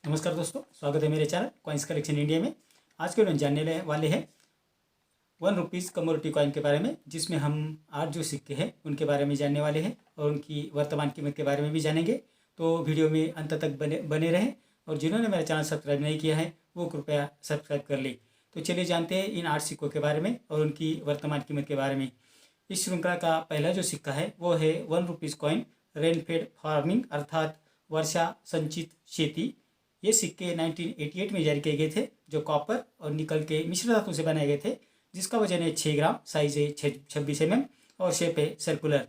नमस्कार दोस्तों, स्वागत है मेरे चैनल कॉइन्स कलेक्शन इंडिया में। आज के वीडियो में जानने वाले हैं 1 रुपीज़ कमोडिटी कॉइन के बारे में, जिसमें हम 8 जो सिक्के हैं उनके बारे में जानने वाले हैं और उनकी वर्तमान कीमत के बारे में भी जानेंगे। तो वीडियो में अंत तक बने रहें और जिन्होंने मेरा चैनल सब्सक्राइब नहीं किया है वो कृपया सब्सक्राइब कर लें। तो चलिए जानते हैं इन 8 सिक्कों के बारे में और उनकी वर्तमान कीमत के बारे में। इस श्रृंखला का पहला जो सिक्का है वो है 1 रुपीज़ कॉइन रेनफेड फार्मिंग अर्थात वर्षा संचित शेती। ये सिक्के 1988 में जारी किए गए थे, जो कॉपर और निकल के मिश्र धातु से बनाए गए थे, जिसका वजन है 6 ग्राम, साइज है 26 mm और शेप है सर्कुलर।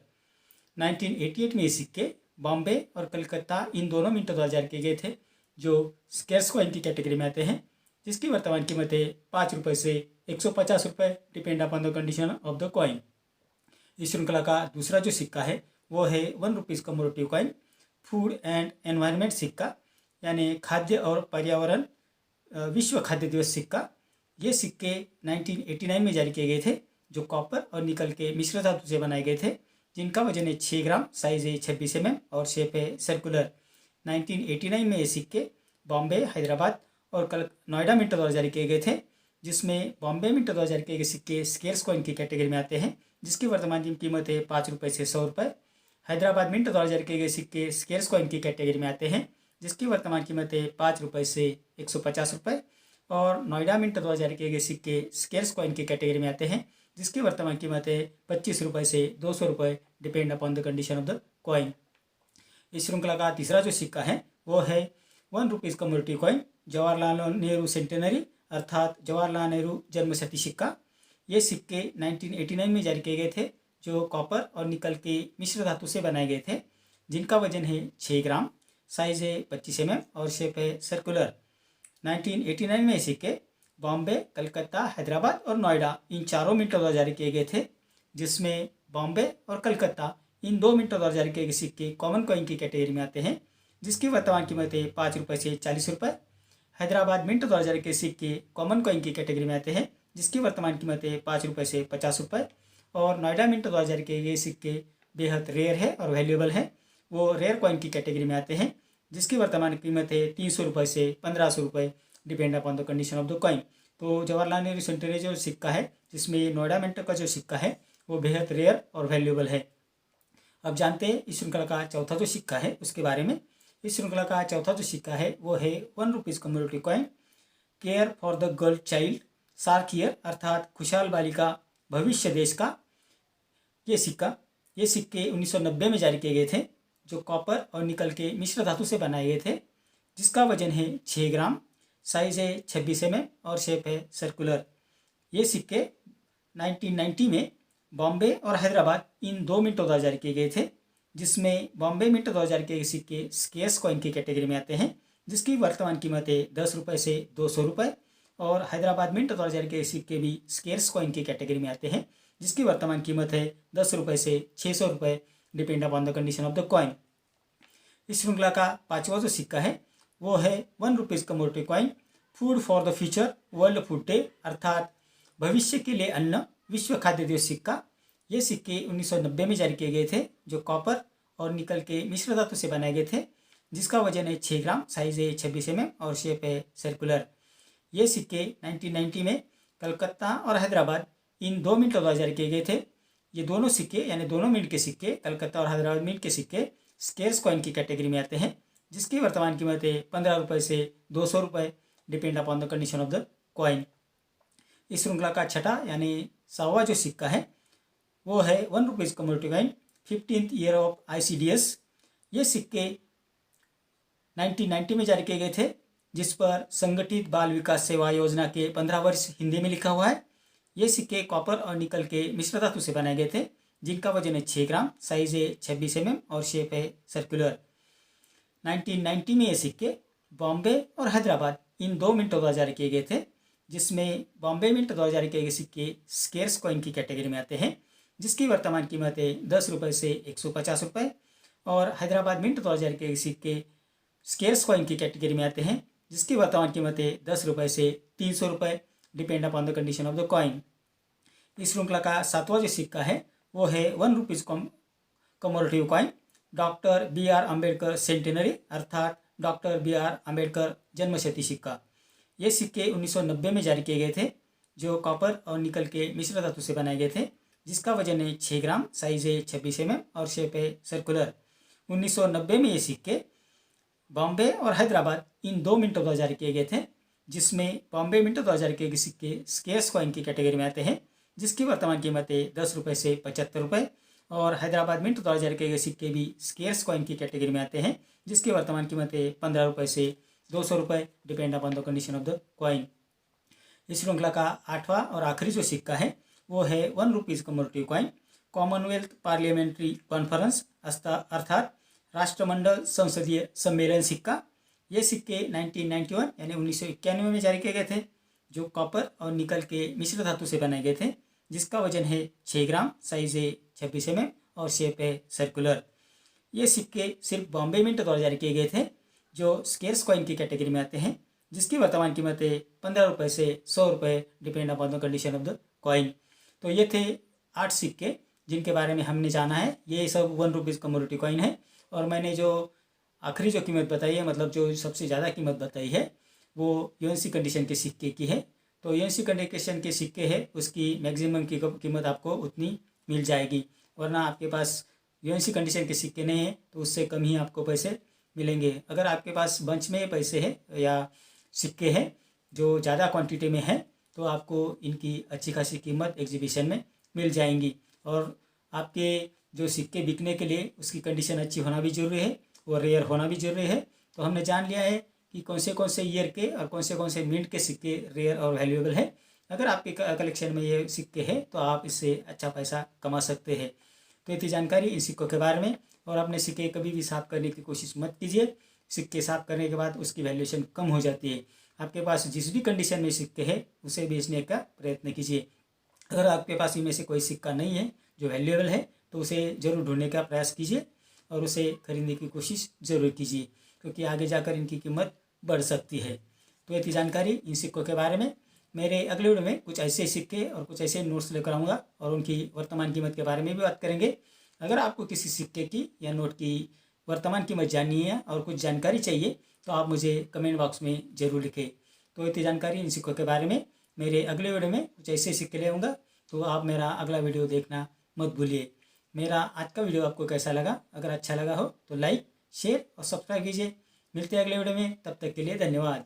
1988 में ये सिक्के बॉम्बे और कलकत्ता इन दोनों मिंटों द्वारा जारी किए गए थे, जो स्केर्स कॉइन की कैटेगरी में आते हैं, जिसकी वर्तमान कीमत है 5 रुपये से 150 रुपये, depend upon the condition of the coin. इस श्रृंखला का दूसरा जो सिक्का है वो है 1 rupees commodity coin food and environment सिक्का, यानी खाद्य और पर्यावरण विश्व खाद्य दिवस सिक्का। ये सिक्के 1989 में जारी किए गए थे, जो कॉपर और निकल के मिश्र धातु से बनाए गए थे, जिनका वजन है 6 ग्राम, साइज है 26 mm और शेप है सर्कुलर। 1989 में ये सिक्के बॉम्बे, हैदराबाद और नोएडा मिंटो द्वारा जारी किए गए थे, जिसमें बॉम्बे मिंटो द्वारा जारी किए गए सिक्के स्केर्स कॉइन की कैटेगरी में आते हैं, जिसकी वर्तमान कीमत है 5 रुपये से 100 रुपये। हैदराबाद मिंटो द्वारा जारी किए गए सिक्के स्केर्स कॉइन की कैटेगरी में आते हैं, जिसकी वर्तमान कीमत है 5 रुपये से 150 रुपये। और नोएडा मिंटो द्वारा जारी किए गए सिक्के स्केर्स कॉइन की कैटेगरी में आते हैं, जिसकी वर्तमान कीमत है 25 रुपये से 200 रुपये, depend upon the condition of the coin. इस श्रृंखला का तीसरा जो सिक्का है वो है 1 rupees commodity coin Jawaharlal Nehru centenary अर्थात जवाहरलाल नेहरू जन्मशती सिक्का। ये सिक्के 1989 में जारी किए गए थे, जो कॉपर और निकल के मिश्र धातु से बनाए गए थे, जिनका वजन है 6 ग्राम, साइज है 25 mm और शेप है सर्कुलर। 1989 में ये सिक्के बॉम्बे, कलकत्ता, हैदराबाद और नोएडा इन चारों मिंटों द्वारा जारी किए गए थे, जिसमें बॉम्बे और कलकत्ता इन 2 मिंटों द्वारा जारी किए गए सिक्के कॉमन कॉइन की कैटेगरी में आते हैं, जिसकी वर्तमान कीमत है 5 रुपये से 40 रुपये। हैदराबाद मिंटो द्वारा जारी किए सिक्के कॉमन कॉइन की कैटेगरी में आते हैं, जिसकी वर्तमान कीमत है 5 रुपये से 50 रुपये। और नोएडा मिंटो द्वारा जारी किए गए सिक्के बेहद रेयर है और वैल्यूएबल है, वो रेयर कॉइन की कैटेगरी में आते हैं, जिसकी वर्तमान कीमत है 300 रुपये से 1500 रुपये, depend upon the condition of the coin. तो जवाहरलाल नेहरू सेंटेनरी जो सिक्का है, जिसमें नोएडा मिंटो का जो सिक्का है वो बेहद रेयर और वैल्यूएबल है। अब जानते हैं इस श्रृंखला का चौथा जो सिक्का है उसके बारे में। इस श्रृंखला का चौथा जो सिक्का है वो है 1 rupees commodity coin care for the girl child SAARC year अर्थात खुशहाल बालिका भविष्य देश का। ये सिक्के 1990 में जारी किए गए थे, जो कॉपर और निकल के मिश्र धातु से बनाए गए थे, जिसका वजन है 6 ग्राम, साइज है 26 mm और शेप है सर्कुलर। ये सिक्के 1990 में बॉम्बे और हैदराबाद इन 2 मिंटों द्वारा जारी किए गए थे, जिसमें बॉम्बे मिंटो द्वारा जारी किए गए सिक्के स्केर्स कॉइन की कैटेगरी में आते हैं, जिसकी वर्तमान कीमत है 10 रुपये से 200 रुपये। और हैदराबाद मिंटो द्वारा जारी किए सिक्के भी स्केर्स कॉइन की कैटेगरी में आते हैं, जिसकी वर्तमान कीमत है 10 रुपये से 600 रुपये, depend upon the condition of the coin. इस श्रृंखला का पांचवा जो सिक्का है वो है 1 rupees commodity coin food for the future world food day अर्थात भविष्य के लिए अन्न विश्व खाद्य दिवस सिक्का। ये सिक्के 1990 में जारी किए गए थे, जो कॉपर और निकल के मिश्र धातु से बनाए गए थे, जिसका वजन है 6 ग्राम, साइज है 26 mm और शेप है सर्कुलर। ये सिक्के 1990 में कलकत्ता और हैदराबाद इन 2 मिंटों द्वारा जारी किए गए थे। ये दोनों सिक्के यानी दोनों मिंट के सिक्के, कलकत्ता और हैदराबाद मिंट के सिक्के स्केर्स कॉइन की कैटेगरी में आते हैं, जिसकी वर्तमान कीमत है 15 रुपये से 200 रुपये, depend upon the condition of the coin. इस श्रृंखला का छठा यानी 100वां जो सिक्का है वो है 1 rupees commodity coin 15th year of ICDS। ये सिक्के 1990 में जारी किए गए थे, जिस पर संगठित बाल विकास सेवा योजना के 15 वर्ष हिंदी में लिखा हुआ है। ये सिक्के कॉपर और निकल के मिश्र धातु से बनाए गए थे, जिनका वजन है 6 ग्राम, साइज है 26 mm और शेप है सर्कुलर। 1990 में ये सिक्के बॉम्बे और हैदराबाद इन 2 मिंटों द्वारा जारी किए गए थे, जिसमें बॉम्बे मिंट द्वारा जारी किए गए सिक्के स्केर्स कॉइन की कैटेगरी में आते हैं, जिसकी वर्तमान कीमत है 10 रुपये से 150 रुपये। और हैदराबाद मिंट द्वारा जारी किए गए सिक्के स्केर्स कॉइन की कैटेगरी में आते हैं, जिसकी वर्तमान कीमत है 10 रुपये से 300 रुपये, depend upon the condition of the coin. इस श्रृंखला का 7वां जो सिक्का है वो है 1 rupees commodity coin doctor BR Ambedkar centenary अर्थात डॉक्टर BR अम्बेडकर जन्मशती सिक्का। ये सिक्के 1990 में जारी किए गए थे, जो कॉपर और निकल के मिश्र धातु से बनाए गए थे, जिसका वजन है 6 ग्राम, साइज है 26 mm और शेप है सर्कुलर। 1990 में ये सिक्के बॉम्बे और हैदराबाद इन 2 मिनटों द्वारा जारी किए गए थे, जिसमें बॉम्बे मिनटों द्वारा जारी किए गए सिक्के स्केर्स कॉइन की कैटेगरी में आते हैं, जिसकी वर्तमान कीमत है 10 रुपये से 75 रुपये, और हैदराबाद मिंट द्वारा जारी किए गए सिक्के भी स्केर्स कॉइन की कैटेगरी में आते हैं, जिसकी वर्तमान कीमत है 15 रुपये से 200 रुपये, depend upon the condition of the coin. इस श्रृंखला का 8वां और आखिरी जो सिक्का है वो है 1 rupees commemorative coin, Commonwealth Parliamentary Conference अर्थात राष्ट्रमंडल संसदीय सम्मेलन सिक्का। ये सिक्के 1991 यानी 1991 में जारी किए गए थे, जो कॉपर और निकल के मिश्र धातु से बनाए गए थे, जिसका वजन है 6 ग्राम, साइज है 26 mm और शेप है सर्कुलर। ये सिक्के सिर्फ बॉम्बे मिंट द्वारा जारी किए गए थे, जो स्केर्स कॉइन की कैटेगरी में आते हैं, जिसकी वर्तमान कीमत है 15 रुपये से 100 रुपये, depend upon the condition of the coin. तो ये थे 8 सिक्के जिनके बारे में हमने जाना है। ये सब 1 रुपीज़ कमोडिटी कॉइन है, और मैंने जो आखिरी जो कीमत बताई है, मतलब जो सबसे ज़्यादा कीमत बताई है, वो यूएनसी कंडीशन के सिक्के की है। तो यूएनसी कंडीशन के सिक्के है उसकी मैक्सिमम की कीमत आपको उतनी मिल जाएगी, वरना आपके पास यूएनसी कंडीशन के सिक्के नहीं है तो उससे कम ही आपको पैसे मिलेंगे। अगर आपके पास बंच में पैसे है या सिक्के हैं जो ज़्यादा क्वांटिटी में है, तो आपको इनकी अच्छी खासी कीमत एग्जीबिशन में मिल जाएंगी। और आपके जो सिक्के बिकने के लिए उसकी कंडीशन अच्छी होना भी ज़रूरी है और रेयर होना भी ज़रूरी है। तो हमने जान लिया है कि कौन से ईयर के और कौन से मिंट के सिक्के रेयर और वैल्यूएबल है। अगर आपके कलेक्शन में ये सिक्के हैं तो आप इससे अच्छा पैसा कमा सकते हैं। तो ये थी जानकारी इन सिक्कों के बारे में। और अपने सिक्के कभी भी साफ करने की कोशिश मत कीजिए, सिक्के साफ करने के बाद उसकी वैल्यूएशन कम हो जाती है। आपके पास जिस भी कंडीशन में सिक्के हैं उसे बेचने का प्रयत्न कीजिए। अगर आपके पास इनमें से कोई सिक्का नहीं है जो वैल्यूएबल है तो उसे ज़रूर ढूंढने का प्रयास कीजिए और उसे खरीदने की कोशिश ज़रूर कीजिए, क्योंकि आगे जाकर इनकी कीमत बढ़ सकती है। तो ये थी जानकारी इन सिक्कों के बारे में। मेरे अगले वीडियो में कुछ ऐसे सिक्के और कुछ ऐसे नोट्स लेकर आऊँगा और उनकी वर्तमान कीमत के बारे में भी बात करेंगे। अगर आपको किसी सिक्के की या नोट की वर्तमान कीमत जाननी है और कुछ जानकारी चाहिए तो आप मुझे कमेंट बॉक्स में ज़रूर लिखें। तो ये थी जानकारी इन सिक्कों के बारे में। मेरे अगले वीडियो में कुछ ऐसे सिक्के ले आऊँगा, तो आप मेरा अगला वीडियो देखना मत भूलिए। मेरा आज का वीडियो आपको कैसा लगा? अगर अच्छा लगा हो तो लाइक, शेयर और सब्सक्राइब कीजिए। मिलते हैं अगले वीडियो में, तब तक के लिए धन्यवाद।